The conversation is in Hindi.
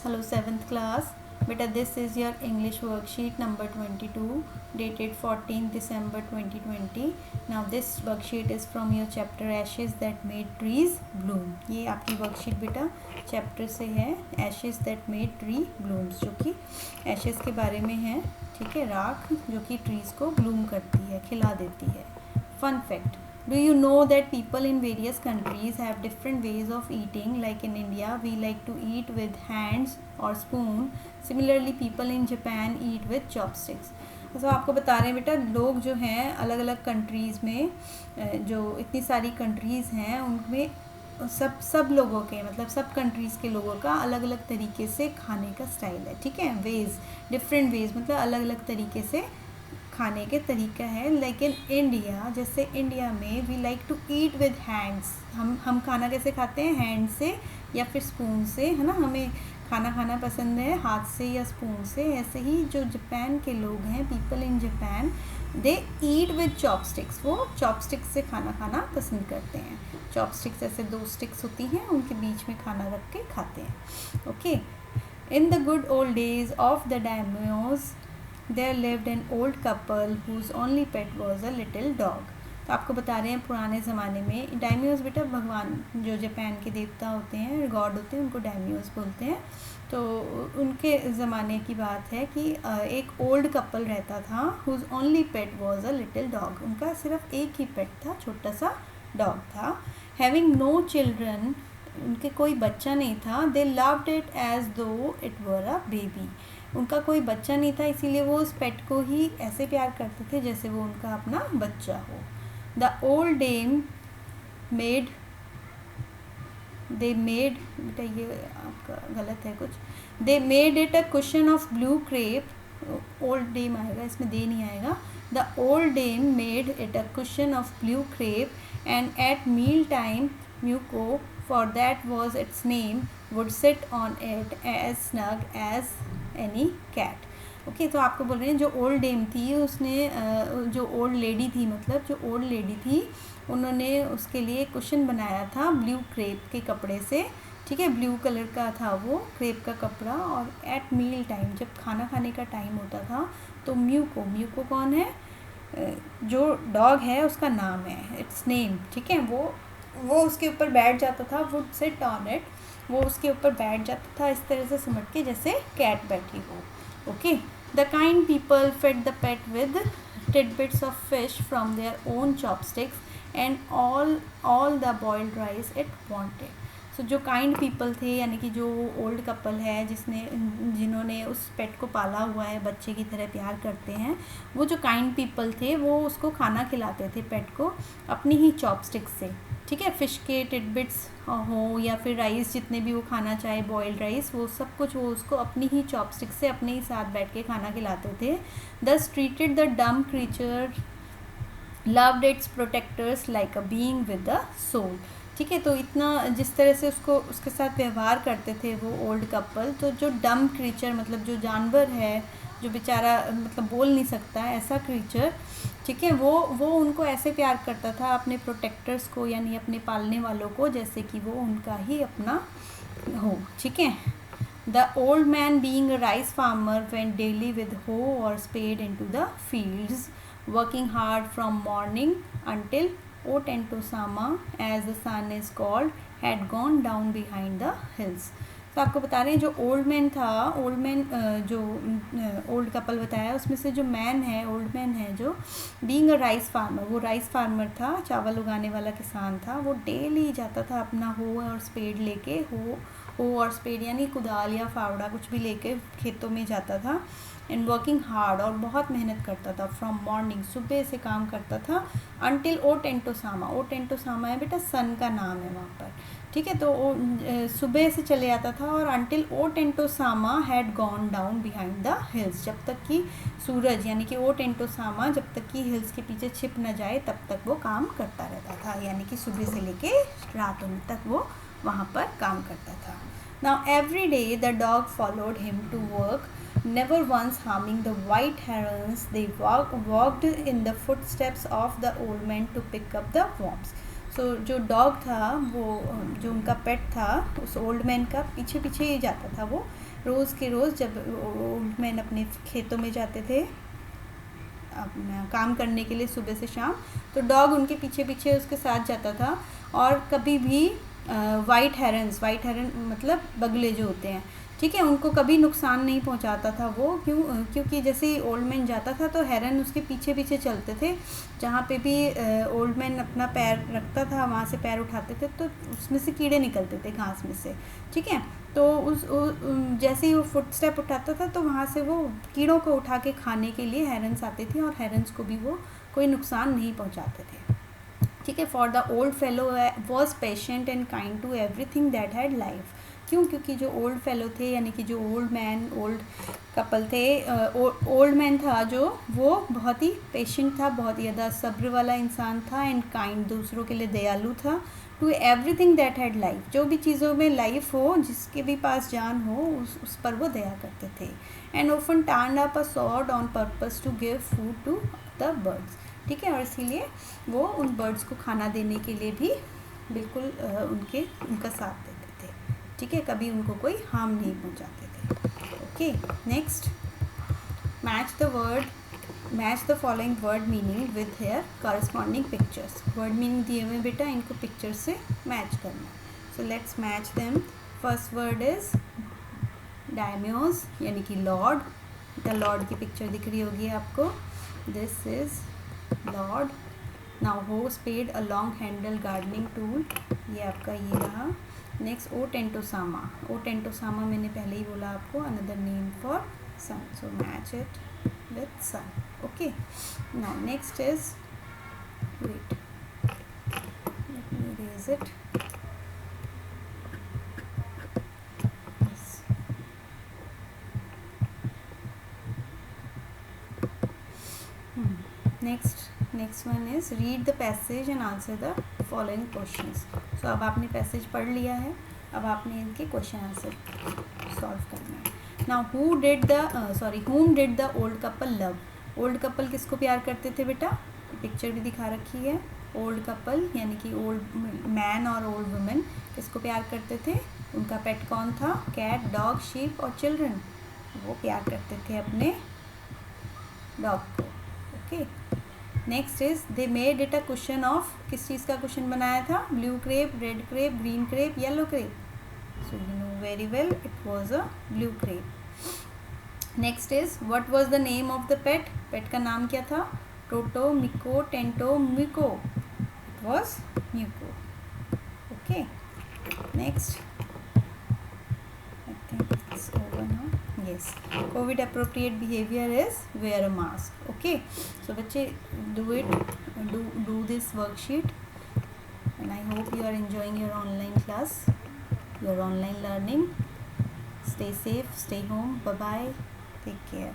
Hello 7th class. Beta, this is your English worksheet number 22 dated 14th December 2020. Now this worksheet is from your chapter Ashes that made trees bloom. ये आपकी worksheet बेटा chapter से है Ashes that made tree blooms, जो कि ashes के बारे में है. ठीक है, राख जो कि trees को bloom करती है, खिला देती है. Fun fact, do you know that people in various countries have different ways of eating? Like in India, we like to eat with hands or spoon. Similarly, people in Japan eat with chopsticks. तो आपको बता रहे हैं बेटा, लोग जो हैं अलग अलग कंट्रीज़ में, जो इतनी सारी कंट्रीज़ हैं उनमें सब लोगों के मतलब सब कंट्रीज़ के लोगों का अलग अलग तरीके से खाने का स्टाइल है. ठीक है, वेज़ डिफरेंट वेज़ मतलब अलग अलग तरीके से खाने के तरीका है. लेकिन इंडिया, जैसे इंडिया में we like to eat with hands. हम खाना कैसे खाते हैं? हैंड से या फिर स्पून से, है ना. हमें खाना पसंद है हाथ से या स्पून से. ऐसे ही जो जापान के लोग हैं, people in Japan, they eat with chopsticks. वो चॉपस्टिक्स से खाना पसंद करते हैं. चॉपस्टिक्स ऐसे 2 स्टिक्स होती हैं, उनके बीच में खाना रख के खाते हैं. Okay. In the good old days of the daimyos there lived an old couple whose only pet was a little dog. तो आपको बता रहे हैं पुराने ज़माने में डायमियोस बेटा भगवान जो जापान के देवता होते हैं, गॉड होते हैं, उनको डायमियोस बोलते हैं. तो उनके ज़माने की बात है कि एक ओल्ड कपल रहता था whose only pet was a little dog. उनका सिर्फ एक ही पेट था, छोटा सा डॉग था. Having no children, उनके कोई बच्चा नहीं था. They loved it as though it were a baby. उनका कोई बच्चा नहीं था, इसीलिए वो उस पेट को ही ऐसे प्यार करते थे जैसे वो उनका अपना बच्चा हो. द ओल्ड डेम मेड बेटा ये आपका गलत है कुछ. They made it a cushion of blue crepe. Old dame आएगा, इसमें दे नहीं आएगा. The old dame made it a cushion of blue crepe and at meal time Muko, for that was its name, would sit on it as snug as any cat. Okay. तो आपको बोल रहे हैं जो ओल्ड डेम थी उसने जो ओल्ड लेडी थी, मतलब जो ओल्ड लेडी थी, उन्होंने उसके लिए कुशन बनाया था ब्लू क्रेप के कपड़े से. ठीक है, ब्लू कलर का था वो क्रेप का कपड़ा. और एट मील टाइम, जब खाना खाने का टाइम होता था, तो म्यूको कौन है? जो डॉग है उसका नाम है, इट्स नेम. ठीक है, वो उसके ऊपर बैठ जाता था. वुड सिट ऑन इट, वो उसके ऊपर बैठ जाता था इस तरह से सिमट के जैसे कैट बैठी हो. Okay. The kind people fed the pet with tidbits of fish from their own chopsticks and all the boiled rice it wanted. सो जो काइंड पीपल थे, यानी कि जो ओल्ड कपल है जिन्होंने उस पेट को पाला हुआ है, बच्चे की तरह प्यार करते हैं, वो जो काइंड पीपल थे वो उसको खाना खिलाते थे पेट को अपनी ही चॉपस्टिक से. ठीक है, फ़िश के टिडबिट्स हो या फिर राइस, जितने भी वो खाना चाहे, बॉइल्ड राइस, वो सब कुछ वो उसको अपनी ही चॉपस्टिक से अपने ही साथ बैठ के खाना खिलाते थे. Thus treated the dumb creature loved its protectors like a being with the soul. ठीक है, तो इतना जिस तरह से उसके साथ व्यवहार करते थे वो ओल्ड कपल. तो जो डम क्रीचर मतलब जो जानवर है, जो बेचारा मतलब बोल नहीं सकता है, ऐसा क्रीचर, ठीक है, वो उनको ऐसे प्यार करता था अपने प्रोटेक्टर्स को, यानी अपने पालने वालों को, जैसे कि वो उनका ही अपना हो. ठीक है. The old man being a rice farmer went daily with hoe और spade into the fields, working hard from morning until Otentosama, as the sun is called, had gone down behind the hills. तो आपको बता रहे हैं जो ओल्ड मैन था, जो ओल्ड कपल बताया उसमें से जो मैन है, ओल्ड मैन है जो बीइंग अ राइस फार्मर, वो राइस फार्मर था, चावल उगाने वाला किसान था. वो डेली जाता था अपना हो और स्पेड लेके, हो और स्पेड यानी कुदाल या फावड़ा कुछ भी लेके खेतों में जाता था. एंड वर्किंग हार्ड, और बहुत मेहनत करता था. फ्रॉम मॉर्निंग, सुबह से काम करता था, अनटिल ओटेंटोसामा. ओटेंटोसामा है बेटा सन का नाम है वहाँ पर. ठीक है, तो सुबह से चले आता था और until Otentosama had gone down behind the hills, जब तक कि सूरज यानी कि ओटेंटोसामा जब तक कि हिल्स के पीछे छिप न जाए तब तक वो काम करता रहता था. यानी कि सुबह से लेके रात होने तक वो वहाँ पर काम करता था. Now every day the dog followed him to work, never once harming the white herons. They walked in the footsteps of the old man to pick up the worms. सो जो डॉग था वो जो उनका पेट था उस ओल्ड मैन का पीछे पीछे ही जाता था वो रोज़ के रोज़। जब ओल्ड मैन अपने खेतों में जाते थे अपना काम करने के लिए सुबह से शाम, तो डॉग उनके पीछे पीछे उसके साथ जाता था। और कभी भी वाइट हेरन मतलब बगले जो होते हैं, ठीक है, उनको कभी नुकसान नहीं पहुंचाता था वो। क्योंकि जैसे ही ओल्ड मैन जाता था तो हेरन उसके पीछे पीछे चलते थे। जहाँ पे भी ओल्ड मैन अपना पैर रखता था वहाँ से पैर उठाते थे तो उसमें से कीड़े निकलते थे घास में से, ठीक है। तो जैसे ही वो फुट स्टेप उठाता था तो वहाँ से वो कीड़ों को उठा के खाने के लिए हेरन्स आते थे और हेरन्स को भी वो कोई नुकसान नहीं पहुँचाते थे, ठीक है। For the old fellow was patient and kind to everything that had life. क्यों? क्योंकि जो ओल्ड फेलो थे यानी कि जो ओल्ड कपल थे, ओल्ड मैन था जो, वो बहुत ही पेशेंट था, बहुत ही ज़्यादा सब्र वाला इंसान था, एंड काइंड दूसरों के लिए दयालु था, to everything that had life, जो भी चीज़ों में लाइफ हो, जिसके भी पास जान हो, उस पर वो दया करते थे। And often turned up a sod on purpose to give food to the birds, ठीक है। और इसीलिए वो उन बर्ड्स को खाना देने के लिए भी बिल्कुल उनका साथ देते थे, ठीक है, कभी उनको कोई हार्म नहीं पहुंचाते थे। Okay, next, match the following word meaning with their corresponding pictures. Word meaning दिए हुए बेटा, इनको पिक्चर से मैच करना। So let's match them. First word is daimyos यानी कि लॉर्ड। द लॉर्ड की पिक्चर दिख रही होगी आपको, this is lord. Now hoe spade a long handle gardening tool, ये आपका ये रहा। नेक्स्ट ओटेंटोसामा मैंने पहले ही बोला आपको, another name for sun, so match it with sun. Okay, now next is, wait let me erase it, yes. Next one is read the passage and answer the following questions. So अब आपने पैसेज पढ़ लिया है, अब आपने इनके क्वेश्चन आंसर सॉल्व करना है। Now whom did the old couple love? Old couple किसको प्यार करते थे बेटा? पिक्चर भी दिखा रखी है। ओल्ड कपल यानी कि ओल्ड मैन और ओल्ड वुमेन किसको प्यार करते थे? उनका पेट कौन था? कैट, डॉग, शीप और चिल्ड्रन। वो प्यार करते थे अपने डॉग को। Okay, next is they made it a question of, किस चीज़ का क्वेश्चन बनाया था? Blue crepe, red crepe, green crepe, yellow crepe. So you know very well it was a blue crepe. Next is what was the name of the pet? Pet का नाम क्या था? Toto, Miko, Tento, Miko. It was Muko. Okay, next, I think it's over now. Yes, COVID appropriate behaviour is wear a mask. Okay, so बच्चे do this worksheet and I hope you are enjoying your online class, your online learning. Stay safe, stay home, bye bye, take care.